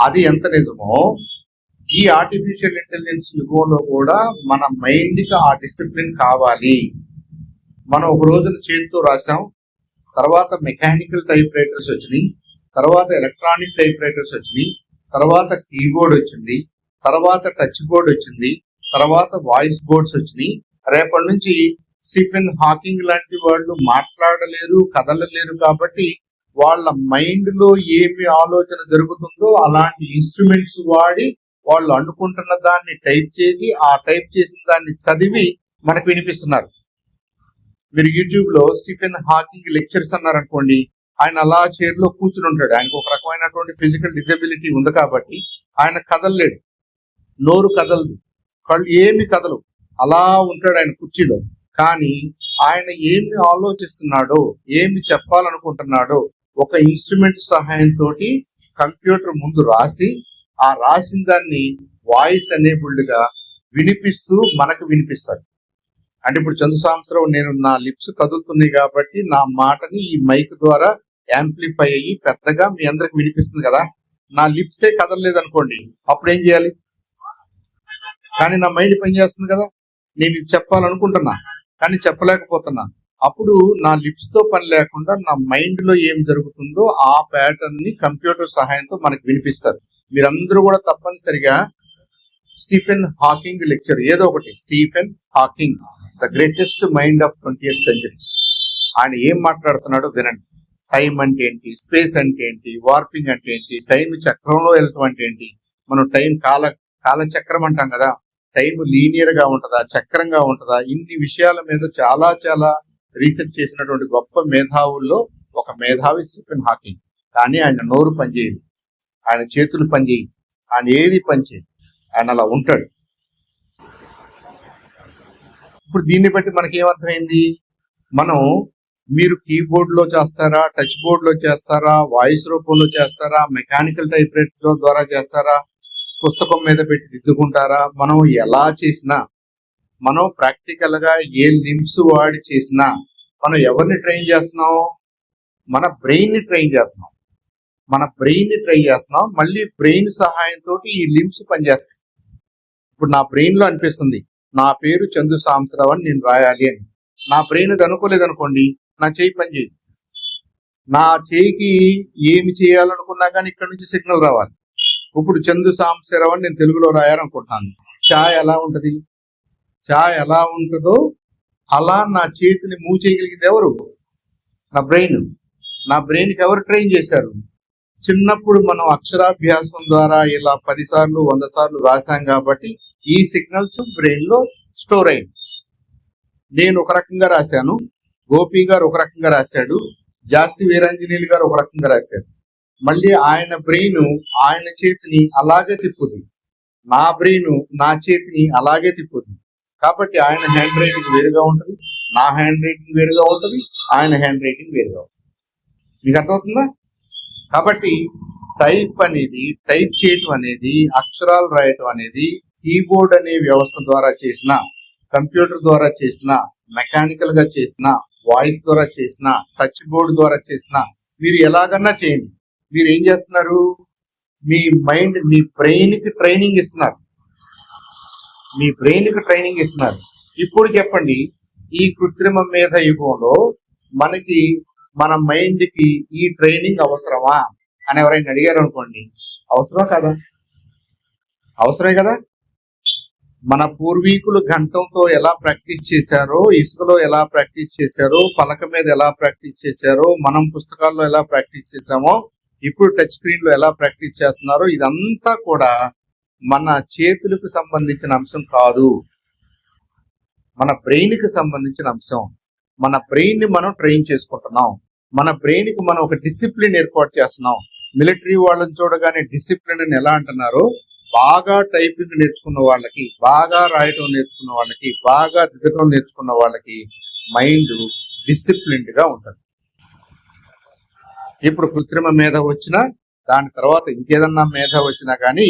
అది ఎంత నిజమో ఈ ఆర్టిఫిషియల్ ఇంటెలిజెన్స్ యుగంలో కూడా మన మైండ్ కి ఆ డిసిప్లిన్ కావాలి. మనం ఒక రోజున చేతితో రాసాం, తర్వాత మెకానికల్ టైప్ రైటర్స్ వచ్చినాయి, తర్వాత ఎలక్ట్రానిక్ టైప్ రైటర్స్ వచ్చినాయి, తర్వాత కీబోర్డ్ వచ్చింది, తర్వాత టచ్ బోర్డ్ వచ్చింది, తర్వాత వాయిస్ బోర్డ్స్ వచ్చినాయి. రేపటి నుంచి స్టీఫెన్ హాకింగ్ లాంటి వాళ్ళు మాట్లాడలేరు, కదలలేరు. కాబట్టి వాళ్ళ మైండ్ లో ఏమి ఆలోచన జరుగుతుందో అలాంటి ఇన్స్ట్రుమెంట్స్ వాడి వాళ్ళు అనుకుంటున్న దాన్ని టైప్ చేసి, ఆ టైప్ చేసిన దాన్ని చదివి మనకు వినిపిస్తున్నారు. మీరు యూట్యూబ్ లో స్టీఫెన్ హాకింగ్ లెక్చర్స్ అన్నారనుకోండి, ఆయన అలా చైర్ లో కూర్చుని ఉంటాడు. ఆయనకు ఒక రకమైనటువంటి ఫిజికల్ డిజబిలిటీ ఉంది కాబట్టి ఆయన కదలలేడు, నోరు కదలదు, కళ్ళు ఏమి కదలు, అలా ఉంటాడు ఆయన కుర్చీలో. కానీ ఆయన ఏమి ఆలోచిస్తున్నాడో, ఏమి చెప్పాలనుకుంటున్నాడో ఒక ఇన్స్ట్రుమెంట్ సహాయంతో కంప్యూటర్ ముందు రాసి, ఆ రాసిన దాన్ని వాయిస్ ఎనేబుల్డ్ గా వినిపిస్తూ మనకు వినిపిస్తాడు. అంటే ఇప్పుడు చందు సంవత్సరం నేను నా లిప్స్ కదులుతున్నాయి కాబట్టి నా మాటని ఈ మైక్ ద్వారా యాంప్లిఫై అయ్యి పెద్దగా మీ అందరికి వినిపిస్తుంది కదా. నా లిప్సే కదలలేదు అనుకోండి, అప్పుడు ఏం చేయాలి? కానీ నా మైండ్ పనిచేస్తుంది కదా, నేను ఇది చెప్పాలనుకుంటున్నా కానీ చెప్పలేకపోతున్నా. అప్పుడు నా లిప్స్ తో పని లేకుండా నా మైండ్ లో ఏం జరుగుతుందో ఆ ప్యాటర్న్ ని కంప్యూటర్ సహాయంతో మనకు వినిపిస్తారు. మీరందరూ కూడా తప్పనిసరిగా స్టీఫెన్ హాకింగ్ లెక్చర్ ఏదో ఒకటి, Stephen Hawking the greatest mind of 20th century, ఆయన ఏం మాట్లాడుతున్నాడో వినండి. టైం అంటే ఏంటి, స్పేస్ అంటే ఏంటి, వార్పింగ్ అంటే ఏంటి, టైం చక్రంలో వెళ్ళటం అంటే ఏంటి, మనం టైం కాలచక్రం అంటాం కదా, టైం లీనియర్ గా ఉంటుందా, చక్రంగా ఉంటుందా, ఇన్ని విషయాల మీద చాలా చాలా రీసెర్చ్ చేసినటువంటి గొప్ప మేధావుల్లో ఒక మేధావి స్టీఫెన్ హాకింగ్. కానీ ఆయన నోరు పనిచేయదు, ఆయన చేతులు పనిచేయదు, ఆయన ఏది పనిచేయదు, ఆయన అలా ఉంటాడు. ఇప్పుడు దీన్ని బట్టి మనకి ఏమర్థమైంది? మీరు కీబోర్డ్ లో చేస్తారా, టచ్ బోర్డ్ లో చేస్తారా, వాయిస్ రూపంలో చేస్తారా, మెకానికల్ టైప్ రైటర్ ద్వారా చేస్తారా, పుస్తకం మీద పెట్టి దిద్దుకుంటారా, మనం ఎలా చేసినా, మనం ప్రాక్టికల్ గా ఏ లింప్స్ వాడి చేసినా మనం ఎవరిని ట్రైన్ చేస్తున్నాం? మన బ్రెయిన్ ని ట్రైన్ చేస్తున్నాం. మళ్ళీ బ్రెయిన్ సహాయంతో ఈ లింప్స్ పనిచేస్తాయి. ఇప్పుడు నా బ్రెయిన్ లో అనిపిస్తుంది నా పేరు చందు సాంబశివరావు అని నేను రాయాలి అని. నా బ్రెయిన్ అది అనుకోలేదు అనుకోండి, నా చేయి పని చేయదు. నా చేయికి ఏమి చేయాలనుకున్నా కానీ ఇక్కడ నుంచి సిగ్నల్ రావాలి. ఇప్పుడు చందు సాంబశివరావు అని నేను తెలుగులో రాయాలనుకుంటున్నాను. చా ఎలా ఉంటది? చా ఎలా ఉంటుందో అలా నా చేతిని మూవ్ చేయగలిగింది ఎవరు? నా బ్రెయిన్. నా బ్రెయిన్కి ఎవరు ట్రైన్ చేశారు? చిన్నప్పుడు మనం అక్షరాభ్యాసం ద్వారా ఇలా 10 సార్లు 100 సార్లు రాశాం కాబట్టి ఈ సిగ్నల్స్ బ్రెయిన్ లో స్టోర్ అయింది. నేను ఒక రకంగా రాశాను, గోపి గారు ఒక రకంగా రాశాడు, జాస్తి వీరాంజనేయులు గారు ఒక రకంగా రాశారు. మళ్ళీ ఆయన బ్రెయిన్ ఆయన చేతిని అలాగే తిప్పుద్ది, నా బ్రెయిన్ నా చేతిని అలాగే తిప్పుద్ది. కాబట్టి ఆయన హ్యాండ్ రైటింగ్ వేరుగా ఉంటుంది, నా హ్యాండ్ రైటింగ్ వేరుగా ఉంటుంది, ఆయన హ్యాండ్ రైటింగ్ వేరుగా ఉంటుంది. మీకు అర్థమవుతుందా? కాబట్టి టైప్ చేయటం అనేది, అక్షరాలు రాయటం అనేది కీబోర్డ్ అనే వ్యవస్థ ద్వారా చేసిన, కంప్యూటర్ ద్వారా చేసిన, మెకానికల్ గా చేసిన, వాయిస్ ద్వారా చేసిన, టచ్ బోర్డ్ ద్వారా చేసిన, మీరు ఎలాగన్నా చేయండి. మీరు ఏం చేస్తున్నారు? మీ మైండ్, మీ బ్రెయిన్ కి ట్రైనింగ్ ఇస్తున్నారు. మీ బ్రెయిన్ కి ట్రైనింగ్ ఇస్తున్నారు. ఇప్పుడు చెప్పండి, ఈ కృత్రిమ మేధ యుగంలో మనకి మన మైండ్ కి ఈ ట్రైనింగ్ అవసరమా అని ఎవరైనా అడిగారు అనుకోండి, అవసరం కదా? అవసరమే కదా. మన పూర్వీకులు గంటంతో ఎలా ప్రాక్టీస్ చేశారో, ఇసుకలో ఎలా ప్రాక్టీస్ చేశారో, పలక మీద ఎలా ప్రాక్టీస్ చేశారో, మనం పుస్తకాల్లో ఎలా ప్రాక్టీస్ చేశామో, ఇప్పుడు టచ్ స్క్రీన్ లో ఎలా ప్రాక్టీస్ చేస్తున్నారో, ఇదంతా కూడా మన చేతులకు సంబంధించిన అంశం కాదు, మన బ్రెయిన్ కి సంబంధించిన అంశం. మన బ్రెయిన్ ని మనం ట్రైన్ చేసుకుంటున్నాం. మన బ్రెయిన్ కి మనం ఒక డిసిప్లిన్ ఏర్పాటు చేస్తున్నాం. మిలిటరీ వాళ్ళని చూడగానే డిసిప్లిన్ అని ఎలా అంటున్నారో, బాగా టైపింగ్ నేర్చుకున్న వాళ్ళకి, బాగా రాయటం నేర్చుకున్న వాళ్ళకి, బాగా దిద్దటం నేర్చుకున్న వాళ్ళకి మైండ్ డిసిప్లిన్డ్ గా ఉంటుంది. ఇప్పుడు కృత్రిమ మేధ వచ్చినా, దాని తర్వాత ఇంకేదన్నా మేధ వచ్చినా కానీ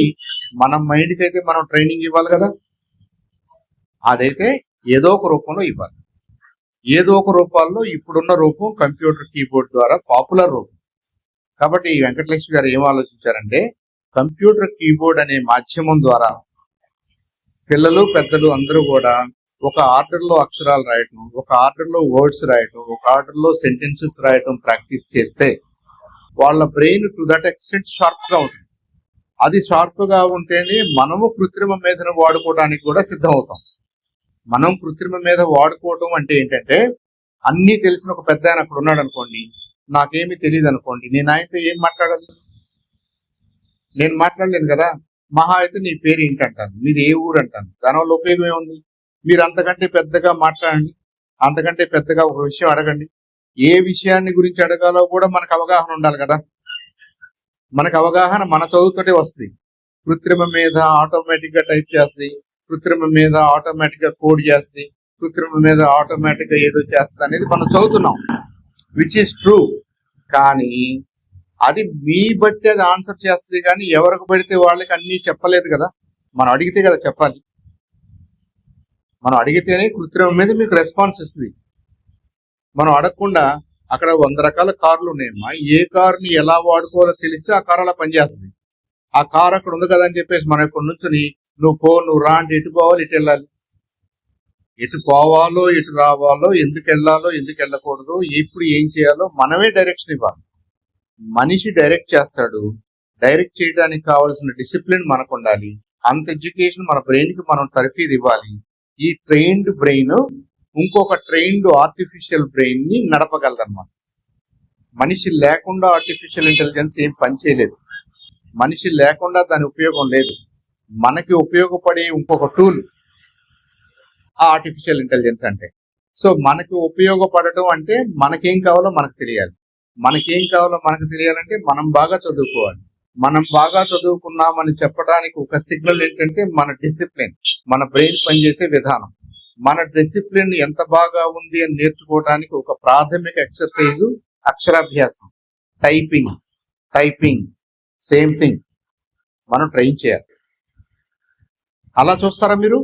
మన మైండ్ కి అయితే మనం ట్రైనింగ్ ఇవ్వాలి కదా. అదైతే ఏదో ఒక రూపంలో ఇవ్వాలి. ఏదో ఒక రూపాల్లో ఇప్పుడున్న రూపం కంప్యూటర్ కీబోర్డ్ ద్వారా పాపులర్ రూపం. కాబట్టి ఈ వెంకటలక్ష్మి గారు ఏం ఆలోచించారంటే, కంప్యూటర్ కీబోర్డ్ అనే మాధ్యమం ద్వారా పిల్లలు పెద్దలు అందరూ కూడా ఒక ఆర్డర్ లో అక్షరాలు రాయటం, ఒక ఆర్డర్ లో వర్డ్స్ రాయటం, ఒక ఆర్డర్ లో సెంటెన్సెస్ రాయటం ప్రాక్టీస్ చేస్తే వాళ్ళ brain to that extent sharp గా ఉంటుంది. అది షార్ప్ గా ఉంటేనే మనము కృత్రిమ మేధను వాడుకోవడానికి కూడా సిద్ధం అవుతాం. మనం కృత్రిమ మీద వాడుకోవటం అంటే ఏంటంటే, అన్ని తెలిసిన ఒక పెద్ద ఆయన అక్కడ ఉన్నాడు అనుకోండి, నాకేమీ తెలియదు అనుకోండి, నేను ఆయనతో ఏం మాట్లాడాలి? నేను మాట్లాడలేను కదా. మహా అయితే నీ పేరు ఏంటంటాను, మీది ఏ ఊరు అంటాను. దానివల్ల ఉపయోగం ఏముంది? మీరు అంతకంటే పెద్దగా మాట్లాడండి, అంతకంటే పెద్దగా ఒక విషయం అడగండి. ఏ విషయాన్ని గురించి అడగాలో కూడా మనకు అవగాహన ఉండాలి కదా. మనకు అవగాహన మన చదువుతోటే వస్తుంది. కృత్రిమ మీద ఆటోమేటిక్ గా టైప్ చేస్తుంది, కృత్రిమ మీద ఆటోమేటిక్ గా కోడ్ చేస్తుంది, కృత్రిమ మీద ఆటోమేటిక్ గా ఏదో చేస్తుంది అనేది మనం చదువుతున్నాం, విచ్ ఈస్ ట్రూ. కానీ అది మీ బట్టి అది ఆన్సర్ చేస్తుంది, కానీ ఎవరికి పెడితే వాళ్ళకి అన్ని చెప్పలేదు కదా. మనం అడిగితే కదా చెప్పాలి. మనం అడిగితేనే కృత్రిమ మీద మీకు రెస్పాన్స్ ఇస్తుంది. మనం అడగకుండా అక్కడ 100 రకాల కార్లు ఉన్నాయమ్మా, ఏ కార్ని ఎలా వాడుకోవాలో తెలిస్తే ఆ కార్ అలా పనిచేస్తుంది. ఆ కార్ అక్కడ ఉంది కదా అని చెప్పేసి మనం ఇక్కడ నుంచి నువ్వు రా అంటే ఎటు పోవాలి, ఎటు వెళ్ళాలి, ఎటు పోవాలో ఎటు రావాలో, ఎందుకు వెళ్ళాలో ఎందుకు వెళ్ళకూడదు, ఎప్పుడు ఏం చేయాలో మనమే డైరెక్షన్ ఇవ్వాలి. మనిషి డైరెక్ట్ చేస్తాడు. డైరెక్ట్ చేయడానికి కావాల్సిన డిసిప్లిన్ మనకు ఉండాలి. అంత ఎడ్యుకేషన్ మన బ్రెయిన్ కి మనం తర్ఫీదు ఇవ్వాలి. ఈ ట్రైన్డ్ బ్రెయిన్ ఇంకొక ట్రైన్డ్ ఆర్టిఫిషియల్ బ్రెయిన్ ని నడపగలదన్నమాట. మనిషి లేకుండా ఆర్టిఫిషియల్ ఇంటెలిజెన్స్ ఏం పనిచేయలేదు. మనిషి లేకుండా దాని ఉపయోగం లేదు. మనకి ఉపయోగపడే ఇంకొక టూల్ ఆ ఆర్టిఫిషియల్ ఇంటెలిజెన్స్ అంటే. సో మనకి ఉపయోగపడటం అంటే మనకేం కావాలో మనకు తెలియాలి. మనకేం కావాలో మనకు తెలియాలంటే మనం బాగా చదువుకోవాలి. మనం బాగా చదువుకున్నామని చెప్పడానికి ఒక సిగ్నల్ ఏంటంటే మన డిసిప్లిన్, మన బ్రెయిన్ పనిచేసే విధానం. మన డిసిప్లిన్ ఎంత బాగా ఉంది అని నేర్చుకోవడానికి ఒక ప్రాథమిక ఎక్సర్సైజు అక్షరాభ్యాసం, టైపింగ్ సేమ్ థింగ్ మనం ట్రైన్ చేయాలి. అలా చూస్తారా మీరు?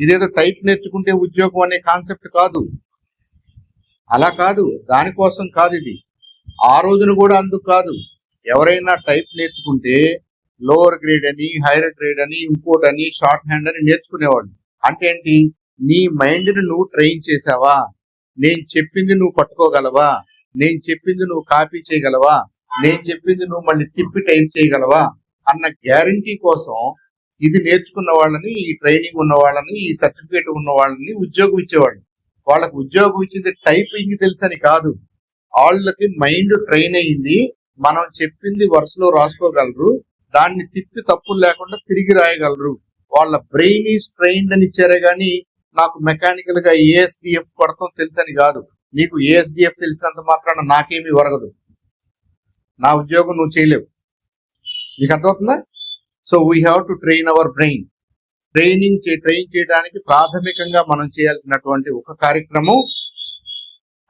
ఇదేదో టైప్ నేర్చుకుంటే ఉద్యోగం అనే కాన్సెప్ట్ కాదు. అలా కాదు, దానికోసం కాదు ఇది. ఆ రోజున కూడా అందుకు కాదు. ఎవరైనా టైప్ నేర్చుకుంటే లోవర్ గ్రేడ్ అని, హైయర్ గ్రేడ్ అని, ఇంకోటని, షార్ట్ హ్యాండ్ అని నేర్చుకునేవాళ్ళు. అంటే ఏంటి? నీ మైండ్ ని నువ్వు ట్రైన్ చేసావా? నేను చెప్పింది నువ్వు పట్టుకోగలవా? నేను చెప్పింది నువ్వు కాపీ చేయగలవా? నేను చెప్పింది నువ్వు మళ్ళీ తిప్పి టైప్ చేయగలవా అన్న గ్యారంటీ కోసం ఇది నేర్చుకున్న వాళ్ళని, ఈ ట్రైనింగ్ ఉన్న వాళ్ళని, ఈ సర్టిఫికేట్ ఉన్న వాళ్ళని ఉద్యోగం ఇచ్చేవాళ్ళు. వాళ్ళకి ఉద్యోగం ఇచ్చింది టైపింగ్ తెలుసని కాదు, వాళ్ళకి మైండ్ ట్రైన్ అయ్యింది. మనం చెప్పింది వరుసలో రాసుకోగలరు, దాన్ని తిప్పి తప్పులు లేకుండా తిరిగి రాయగలరు. వాళ్ళ బ్రెయిన్ ఈజ్ ట్రైన్డ్ అని ఇచ్చారే గాని నాకు మెకానికల్ గా ఏఎస్డిఎఫ్ కొడతాం తెలుసని కాదు. నీకు ఏఎస్డిఎఫ్ తెలిసినంత మాత్రాన నాకేమీ ఒరగదు, నా ఉద్యోగం నువ్వు చేయలేవు. నీకు అర్థమవుతుందా? So we have to train our brain. Train చేయడానికి ప్రాథమికంగా మనం చేయాల్సినటువంటి ఒక కార్యక్రమం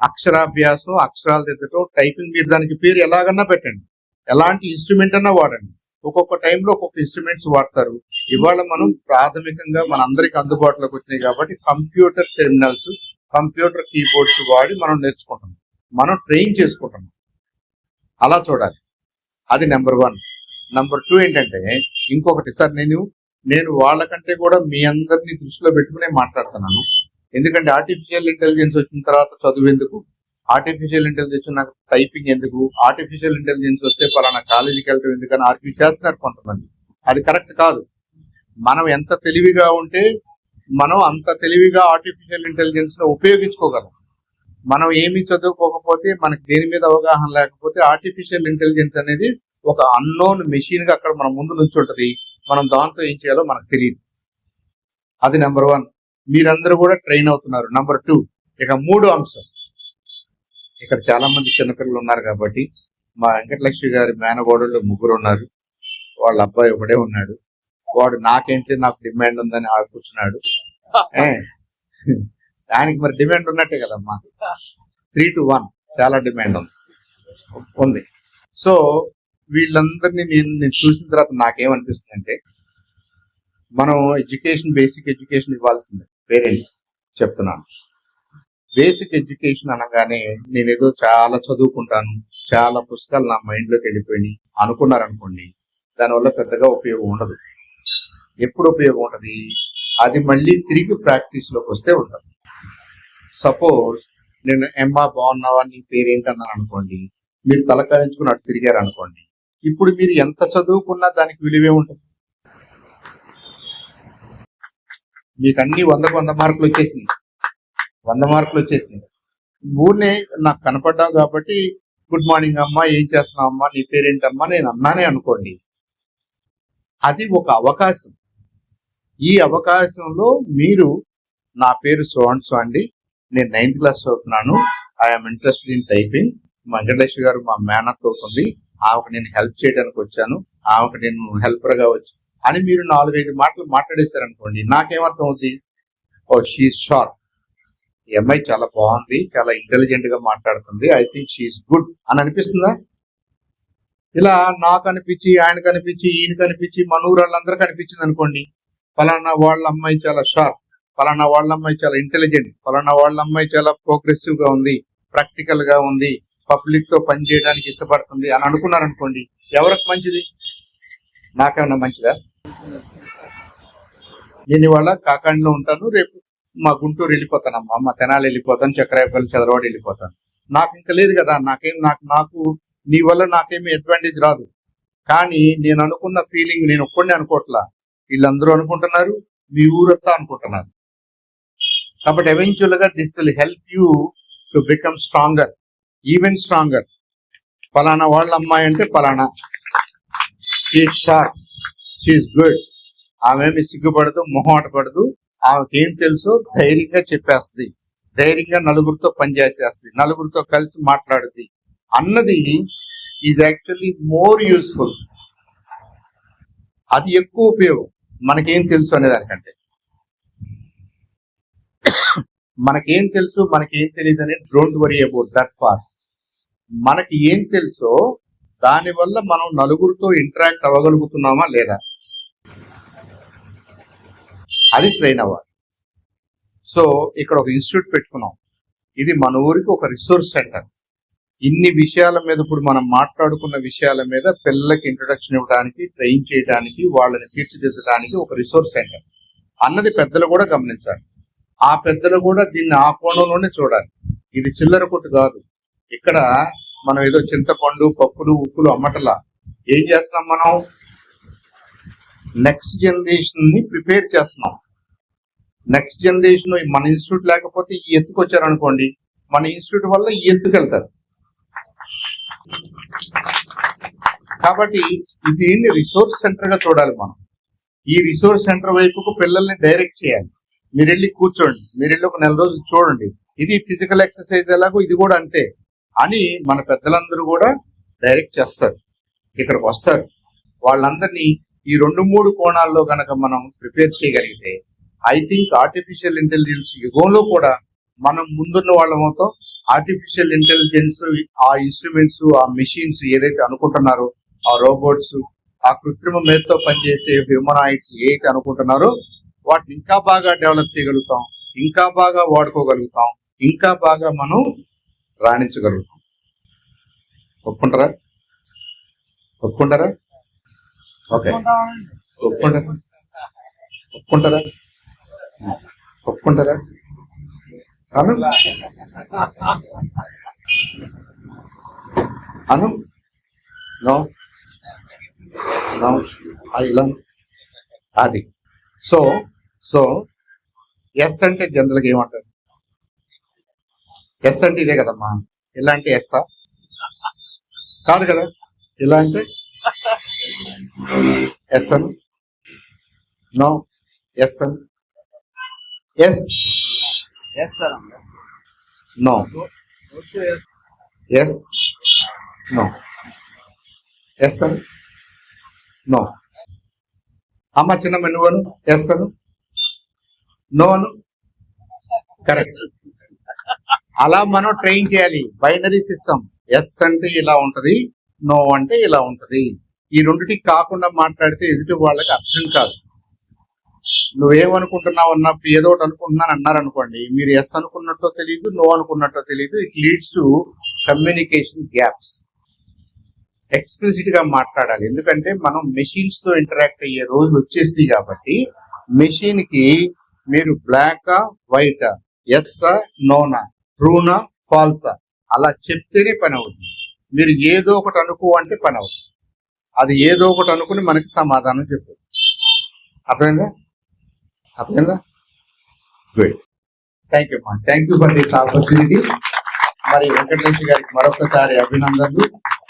అక్షరాభ్యాసం, అక్షరాలు దిద్దటం, టైపింగ్. మీరు దానికి పేరు ఎలాగన్నా పెట్టండి, ఎలాంటి ఇన్స్ట్రుమెంట్ అన్నా వాడండి. ఒక్కొక్క టైంలో ఒక్కొక్క ఇన్స్ట్రుమెంట్స్ వాడతారు. ఇవాళ మనం ప్రాథమికంగా మన అందరికి అందుబాటులోకి వచ్చినాయి కాబట్టి కంప్యూటర్ టెర్మినల్స్, కంప్యూటర్ కీబోర్డ్స్ వాడి మనం నేర్చుకుంటాం, మనం ట్రైన్ చేసుకుంటున్నాం. అలా చూడాలి. అది నెంబర్ 1. నెంబర్ 2 ఏంటంటే ఇంకొకటి సార్, నేను వాళ్ళకంటే కూడా మీ అందరినీ దృష్టిలో పెట్టుకునే మాట్లాడుతున్నాను. ఎందుకంటే ఆర్టిఫిషియల్ ఇంటెలిజెన్స్ వచ్చిన తర్వాత చదువు ఎందుకు, ఆర్టిఫిషియల్ ఇంటెలిజెన్స్ నాకు టైపింగ్ ఎందుకు, ఆర్టిఫిషియల్ ఇంటెలిజెన్స్ వస్తే పలానా కాలేజీకి వెళ్ళటం ఎందుకని ఆర్గ్యూ చేస్తున్నారు కొంతమంది. అది కరెక్ట్ కాదు. మనం ఎంత తెలివిగా ఉంటే మనం అంత తెలివిగా ఆర్టిఫిషియల్ ఇంటెలిజెన్స్ ను ఉపయోగించుకోగలం. మనం ఏమి చదువుకోకపోతే, మనకి దేని మీద అవగాహన లేకపోతే ఆర్టిఫిషియల్ ఇంటెలిజెన్స్ అనేది ఒక అన్నోన్ మెషిన్ గా అక్కడ మన ముందు నుంచి ఉంటది. మనం దాంతో ఏం చేయాలో మనకు తెలియదు. అది నెంబర్ 1. మీరందరూ కూడా ట్రైన్ అవుతున్నారు. నెంబర్ 2, ఇక 3వ అంశం. ఇక్కడ చాలా మంది చిన్నపిల్లలు ఉన్నారు కాబట్టి మా వెంకటలక్ష్మి గారి మేనగోడలు 3 ఉన్నారు. వాళ్ళ అబ్బాయి ఒకడే ఉన్నాడు. వాడు నాకు డిమాండ్ ఉందని ఆడు కూర్చున్నాడు. ఆయనకి మరి డిమాండ్ ఉన్నట్టే కదమ్మా. 3 to 1 చాలా డిమాండ్ ఉంది. సో వీళ్ళందరినీ నేను చూసిన తర్వాత నాకేమనిపిస్తుంది అంటే, మనం బేసిక్ ఎడ్యుకేషన్ ఇవ్వాల్సిందే. పేరెంట్స్ చెప్తున్నాను, బేసిక్ ఎడ్యుకేషన్ అనగానే నేనేదో చాలా చదువుకుంటాను, చాలా పుస్తకాలు నా మైండ్ లోకి వెళ్ళిపోయి అనుకున్నారనుకోండి, దానివల్ల పెద్దగా ఉపయోగం ఉండదు. ఎప్పుడు ఉపయోగం ఉంటది? అది మళ్ళీ తిరిగి ప్రాక్టీస్ లోకి వస్తే ఉంటుంది. సపోజ్ నేను ఎమ్మా బాగున్నావా, నీ పేరేంటన్నాను అనుకోండి, మీరు తలకాయించుకుని అటు తిరిగారు అనుకోండి, ఇప్పుడు మీరు ఎంత చదువుకున్నా దానికి విలువే ఉంటుంది. మీకు అన్ని 100 మార్కులు వచ్చేసినాయి, 100 మార్కులు వచ్చేసినాయి. ఊరినే నాకు కనపడ్డావు కాబట్టి గుడ్ మార్నింగ్ అమ్మా, ఏం చేస్తున్నావు అమ్మా, నీ పేరేంటమ్మా నేను అన్నానే అనుకోండి, అది ఒక అవకాశం. ఈ అవకాశంలో మీరు నా పేరు సోన్సో అండి, నేను 9th క్లాస్ చదువుతున్నాను, I'm interested in typing, Venkateswara గారు మా మేనత్ అవుతుంది, ఆమెకు నేను హెల్ప్ చేయడానికి వచ్చాను, ఆమెకు నేను హెల్పర్ గా వచ్చాను అని మీరు 4-5 మాటలు మాట్లాడేశారనుకోండి, నాకేమర్థం అవుతుంది? ఓ షీఈ్ షార్ప్, ఈ అమ్మాయి చాలా బాగుంది, చాలా ఇంటెలిజెంట్ గా మాట్లాడుతుంది, ఐ థింక్ షీఈ్ గుడ్ అని అనిపిస్తుందా? ఇలా నాకు అనిపించి, ఆయన కనిపించి, ఈయన కనిపించి, మన ఊరు వాళ్ళందరూ కనిపించింది అనుకోండి, ఫలానా వాళ్ళ అమ్మాయి చాలా షార్ప్, ఫలానా వాళ్ళ అమ్మాయి చాలా ఇంటెలిజెంట్, ఫలానా వాళ్ళ అమ్మాయి చాలా ప్రోగ్రెసివ్ గా ఉంది, ప్రాక్టికల్ గా ఉంది, పబ్లిక్ తో పని చేయడానికి ఇష్టపడుతుంది అని అనుకున్నారనుకోండి, ఎవరికి మంచిది? నాకేమన్నా మంచిదా? నేను ఇవాళ కాకాండిలో ఉంటాను, రేపు మా గుంటూరు వెళ్ళిపోతానమ్మా, మా తెనాలి వెళ్ళిపోతాను, చక్రాయపల్లి, చదరవాడ వెళ్ళిపోతాను. నాకు ఇంకా లేదు కదా, నాకు నీ వల్ల నాకేమీ అడ్వాంటేజ్ రాదు. కానీ నేను అనుకున్న ఫీలింగ్ నేను ఒక్కడిని అనుకోవట్లా, వీళ్ళందరూ అనుకుంటున్నారు, మీ ఊరంతా అనుకుంటున్నారు. కాబట్టి ఎవెన్చువల్ గా this will help you to become stronger, even stronger. ఫలానా వాళ్ళ అమ్మాయి అంటే ఫలానా, షీఈ్ షార్ప్, షీఈ్ గుడ్, ఆమె సిగ్గుపడదు, మొహమాట పడదు, ఆమెకేం తెలుసో ధైర్యంగా చెప్పేస్తుంది, ధైర్యంగా నలుగురితో పనిచేసేస్తుంది, నలుగురితో కలిసి మాట్లాడుద్ది అన్నది ఈజ్ యాక్చువల్లీ మోర్ యూస్ఫుల్. అది ఎక్కువ ఉపయోగం మనకేం తెలుసు అనే దానికంటే. మనకేం తెలుసు, మనకేం తెలియదు అని don't worry about that part. మనకి ఏం తెలుసో దానివల్ల మనం నలుగురితో ఇంటరాక్ట్ అవ్వగలుగుతున్నామా లేదా, అది ట్రైన్ అవ్వాలి. సో ఇక్కడ ఒక ఇన్స్టిట్యూట్ పెట్టుకున్నాం, ఇది మన ఊరికి ఒక రిసోర్స్ సెంటర్. ఇన్ని విషయాల మీద, ఇప్పుడు మనం మాట్లాడుకున్న విషయాల మీద పిల్లలకి ఇంట్రొడక్షన్ ఇవ్వడానికి, ట్రైన్ చేయడానికి, వాళ్ళని తీర్చిదిద్దడానికి ఒక రిసోర్స్ సెంటర్ అన్నది పెద్దలు కూడా గమనించాలి. ఆ పెద్దలు కూడా దీన్ని ఆ కోణంలోనే చూడాలి. ఇది చిల్లర కొట్టు కాదు. ఇక్కడ మనం ఏదో చింతపండు, పప్పులు, ఉప్పులు అమ్మటలా. ఏం చేస్తున్నాం మనం? నెక్స్ట్ జనరేషన్ ని ప్రిపేర్ చేస్తున్నాం. నెక్స్ట్ జనరేషన్ మన ఇన్స్టిట్యూట్ లేకపోతే ఈ ఎత్తుకు వచ్చారనుకోండి, మన ఇన్స్టిట్యూట్ వల్ల ఈ ఎత్తుకు వెళ్తారు. కాబట్టి దీన్ని రిసోర్స్ సెంటర్ గా చూడాలి మనం. ఈ రిసోర్స్ సెంటర్ వైపుకు పిల్లల్ని డైరెక్ట్ చేయాలి. మీరు వెళ్ళి కూర్చోండి, మీరు వెళ్ళి ఒక నెల రోజులు చూడండి, ఇది ఫిజికల్ ఎక్సర్సైజ్ ఎలాగో ఇది కూడా అంతే అని మన పెద్దలందరూ కూడా డైరెక్ట్ చేస్తారు, ఇక్కడికి వస్తారు. వాళ్ళందరినీ ఈ 2-3 కోణాల్లో కనుక మనం ప్రిపేర్ చేయగలిగితే ఐ థింక్ ఆర్టిఫిషియల్ ఇంటెలిజెన్స్ యుగంలో కూడా మనం ముందున్న వాళ్ళమవుతాం. ఆర్టిఫిషియల్ ఇంటెలిజెన్స్, ఆ ఇన్స్ట్రుమెంట్స్, ఆ మెషిన్స్ ఏదైతే అనుకుంటున్నారో, ఆ రోబోట్స్, ఆ కృత్రిమ మేధతో పనిచేసే హ్యూమనాయిడ్స్ ఏదైతే అనుకుంటున్నారో వాటిని ఇంకా బాగా డెవలప్ చేయగలుగుతాం, ఇంకా బాగా వాడుకోగలుగుతాం, ఇంకా బాగా మనం రాణించగలుగుతాం. ఒప్పుకుంటారా? ఒప్పుకుంటారా? ఓకే, ఒప్పుకుంటారా? ఒప్పుకుంటారా? ఒప్పుకుంటారా? అను అను నో నో ఇలా అది. సో సో ఎస్ అంటే జనరల్ గా ఏమంటారు? ఎస్ అంటే ఇదే కదమ్మా. ఇలా అంటే ఎస్సా? కాదు కదా. ఇలా అంటే ఎస్ అను, నో ఎస్ అను, yes no, yes no, yes అను, నో. అమ్మ చిన్నమ్మ నువ్వను ఎస్ అను, నో అను. కరెక్ట్. అలా మనం ట్రైన్ చేయాలి. Binary system. ఎస్ అంటే ఇలా ఉంటది, నో అంటే ఇలా ఉంటది. ఈ రెండిటికి కాకుండా మాట్లాడితే ఎదుటి వాళ్ళకి అర్థం కాదు. నువ్వేమనుకుంటున్నావు అన్నప్పుడు ఏదో ఒకటి అనుకుంటున్నాను అన్నారనుకోండి, మీరు ఎస్ అనుకున్నట్టో తెలియదు, నో అనుకున్నట్టో తెలియదు. It leads to communication gaps. Explicit గా మాట్లాడాలి. ఎందుకంటే మనం మెషిన్స్ తో ఇంటరాక్ట్ అయ్యే రోజులు వచ్చేసింది కాబట్టి మెషిన్ కి మీరు బ్లాకా వైటా, ఎస్సా నోనా, ట్రూనా ఫాల్సా అలా చెప్తేనే పని అవుతుంది. మీరు ఏదో ఒకటి అనుకో అంటే పని అవుతుంది. అది ఏదో ఒకటి అనుకుని మనకి సమాధానం చెప్పదు. అర్థమైందా? అర్థమైందా? గుడ్. థ్యాంక్ యూ అమ్మా. Thank you for this opportunity. మరి వెంకటేష్ గారికి మరొకసారి అభినందనలు,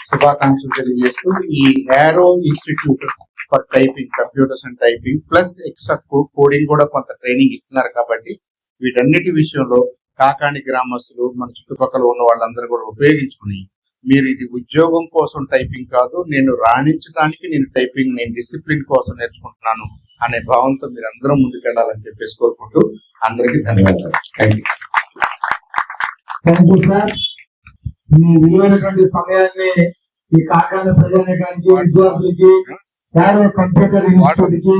శుభాకాంక్షలు తెలియజేస్తూ ఈ aero institute for typing, computers and typing plus extra coding కూడా కొంత ట్రైనింగ్ ఇస్తున్నారు. కాబట్టి వీటన్నిటి విషయంలో కాకాని గ్రామస్తులు, మన చుట్టుపక్కల ఉన్న వాళ్ళందరూ కూడా ఉపయోగించుకుని మీరు ఇది ఉద్యోగం కోసం టైపింగ్ కాదు, నేను రాణించడానికి నేను టైపింగ్, నేను డిసిప్లిన్ కోసం నేర్చుకుంటున్నాను అనే భావంతో మీరు అందరూ ముందుకెళ్లాలని చెప్పేసి కోరుకుంటూ అందరికీ ధన్యవాదాలు. Thank you. Thank you sir. మీ విలువైనటువంటి సమయాన్ని ఈ కాకాని ప్రజానికానికి, విద్యార్థులకి, యారో కంప్యూటర్ ఇన్స్టిట్యూట్ కి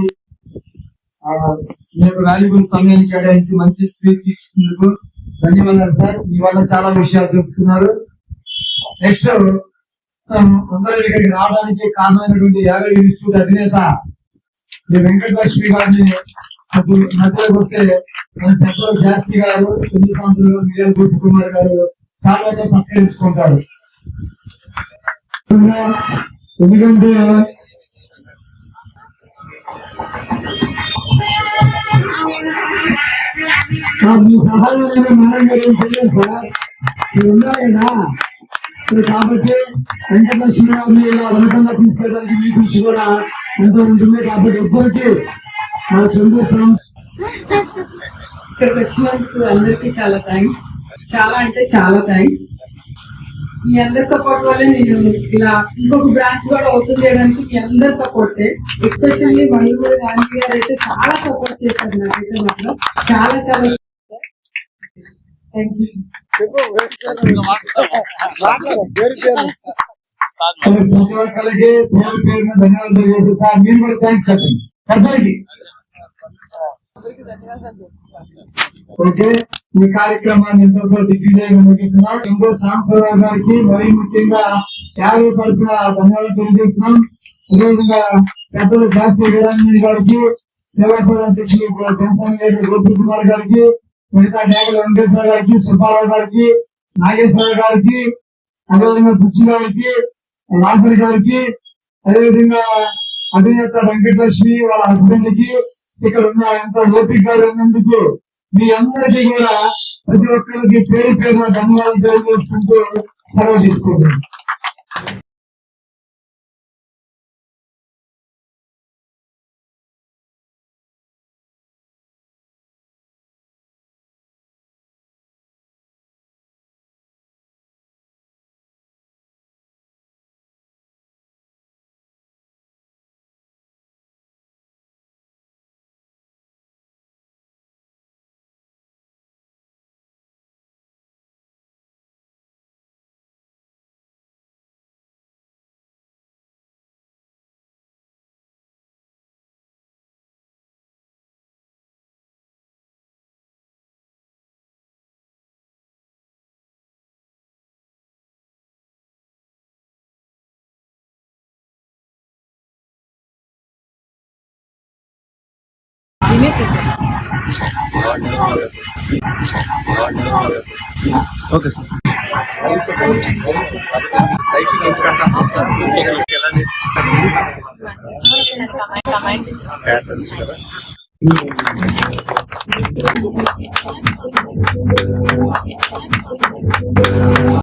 మేము వాల్యుబుల్ సమయాన్ని కేటాయించి మంచి స్పీచ్ ఇచ్చినందుకు ధన్యవాదాలు సార్. మీ వల్ల చాలా విషయాలు తెలుసుకున్నారు. నెక్స్ట్ అందరూ ఇక్కడికి రావడానికి కారణమైనటువంటి యారో ఇన్స్టిట్యూట్ అధినేత ఈ వెంకటలక్ష్మి గారిని మధ్యలోకి వస్తే పెద్దలు శాస్త్రి గారు, చంద్ర సంవత్సరాలు మీడియా గోపి కుమార్ గారు చాలా సత్కరించుకుంటారు. ఎందుకంటే మీ సహాయం మేడం గారు ఏం చేయలేదు సార్, మీరు ఉన్నారు కదా. కాబట్టి వెంకటలక్ష్మి గారిని ఇలా ఉన్నతంగా తీసుకెళ్ళడానికి మీ కృషి కూడా ఎంతో ఉంటుంది. కాబట్టి ఎప్పటికీ మన చంద్రశ్రామ్ ఇక్కడికి వచ్చినందుకు అందరికీ చాలా థ్యాంక్స్. చాలా అంటే చాలా థ్యాంక్స్. మీ అందరి సపోర్ట్ వల్ల నేను ఇలా ఇంకొక బ్రాంచ్ కూడా ఓపెన్ చేయడానికి మీ అందరి సపోర్ట్, ఎస్పెషల్లీ మయూరి గాంధీ గారు అయితే చాలా సపోర్ట్ చేశారు నాకైతే. మాత్రం చాలా చాలా థ్యాంక్ యూ. ప్రతి ఒక్కరికి పేరు పేరున ధన్యవాదాలు తెలియజేసి సార్ మీరు కూడా థ్యాంక్స్ చెప్పండి పెద్దలకి. ఓకే, ఈ కార్యక్రమాన్ని ఎంతో దిగ్విజయంగా ముగిస్తున్నాం. ఇంకో సాంబశివరావు గారికి మరీ ముఖ్యంగా యాభై తరఫున ధన్యవాదాలు తెలియజేస్తున్నాం. అదేవిధంగా పెద్దలు శాస్త్రి వీరాంజనేయ గారికి, సేవాసభ అధ్యక్షులు జనసేన గోపి కుమార్ గారికి, మిగతా డేగల వెంకటేశ్వర గారికి, సుబ్బారావు గారికి, నాగేశ్వరరావు గారికి, అదేవిధంగా బుచ్చి గారికి, రాజరి గారికి, అదేవిధంగా అధినేత వెంకటలక్ష్మి వాళ్ళ హస్బెండ్ కి, ఇక్కడ ఉన్న ఎంత ఓపిక గారు ఉన్నందుకు మీ అందరికీ కూడా ప్రతి ఒక్కరికి పేరు పేరున ధన్యవాదాలు తెలియజేసుకుంటూ సెలవు తీసుకుంటున్నాను. Okay sir. టైపింగ్ ఎందుకంటే సార్ ఎలా ప్యాటర్న్స్ కదా